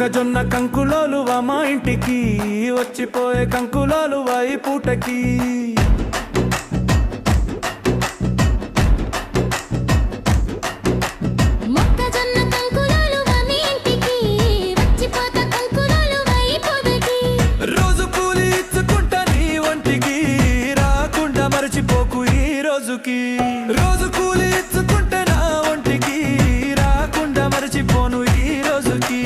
మొక్కజొన్న కంకులోలువా మా ఇంటికి వచ్చిపోయే కంకులోలువా ఈ పూటకి. రోజు కూలి ఇచ్చుకుంటా నీ ఒంటికి రాకుండా మరచిపోకు ఈ రోజుకి. రోజు కూలి ఇచ్చుకుంటే నా ఒంటికి రాకుండా మరచిపోను ఈ రోజుకి.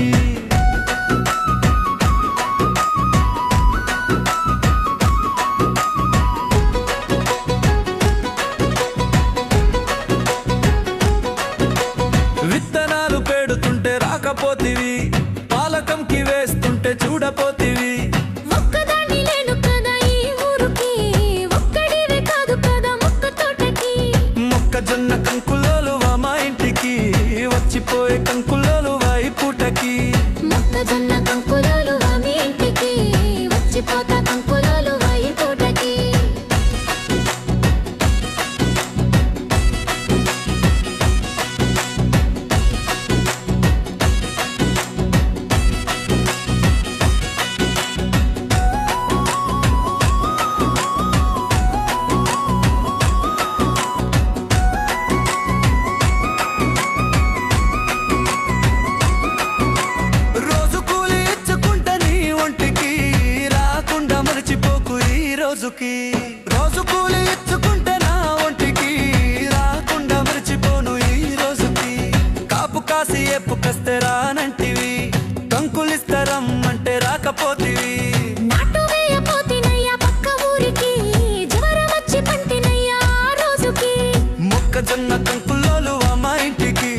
విత్తనాలు పెడుతుంటే రాకపోతివి, పాలకంకి వేస్తుంటే చూడపోతివి. మొక్కజొన్న కంకులోలువా మా ఇంటికి వచ్చిపోయే కంకులోలువా ఈ పూటకి. మొక్కజొన్న కంకులోలువా మీ ఇంటికి వచ్చిపోతా కంకులోలువా ఈ పూటకి. రోజు కూలి ఇచ్చుకుంటే నా ఒంటికి రాకుండా మర్చిపోను ఈ రోజుకి. కాపు కాసి ఎప్పు కస్తే రానంటివి, కంకులిస్తారమ్మంటే రాకపోతివి. మొక్కజొన్న కంకులోలువా మా ఇంటికి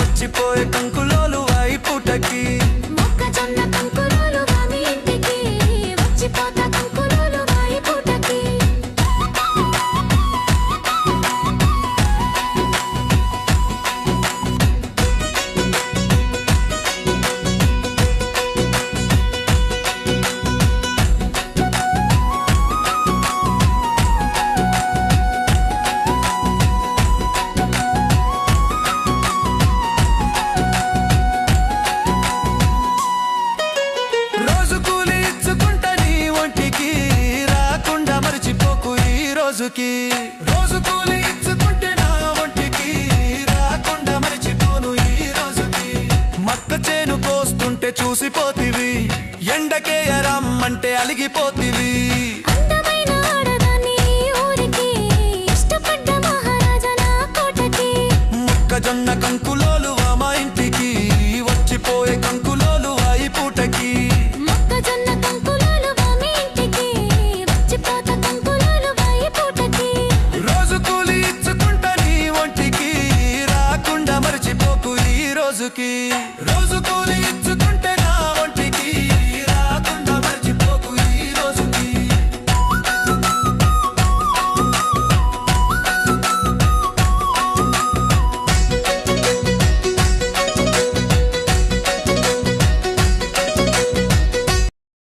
వచ్చిపోయే కంకులోలువా ఈ పూటకి. మొక్కజొన్న కంకులోలువా మీ ఇంటికి వచ్చిపోతా కంకులోలువా ఈ పూటకి. రోజు కూలి ఇచ్చుకుంటా నీ ఒంటికి రాకుండా మరచిపోకు ఈ రోజుకి. రోజు కూలి ఇచ్చుకుంటే నా ఒంటికి రాకుండా మరచిపోను ఈ రోజుకి. మక్క చేను కోస్తుంటే చూసిపోతివి, ఎండకేయరమ్మంటే అలిగిపోతివి. అందమైన ఆడదాన్ని ఊరికి ఇష్టపడ్డ మహారాజా నా కోటకి. మొక్కజొన్న కంకులోలువా మా ఇంటికి వచ్చిపోయే కంకులోలువా ఈ పూటకి. మొక్కజొన్న కంకులోలువా మీ ఇంటికి వచ్చిపోతా కంకులోలువా ఈ పూటకి. రోజు కూలి ఇచ్చుకుంటా నీ ఒంటికి రాకుండా మరచిపోకు ఈ రోజుకి.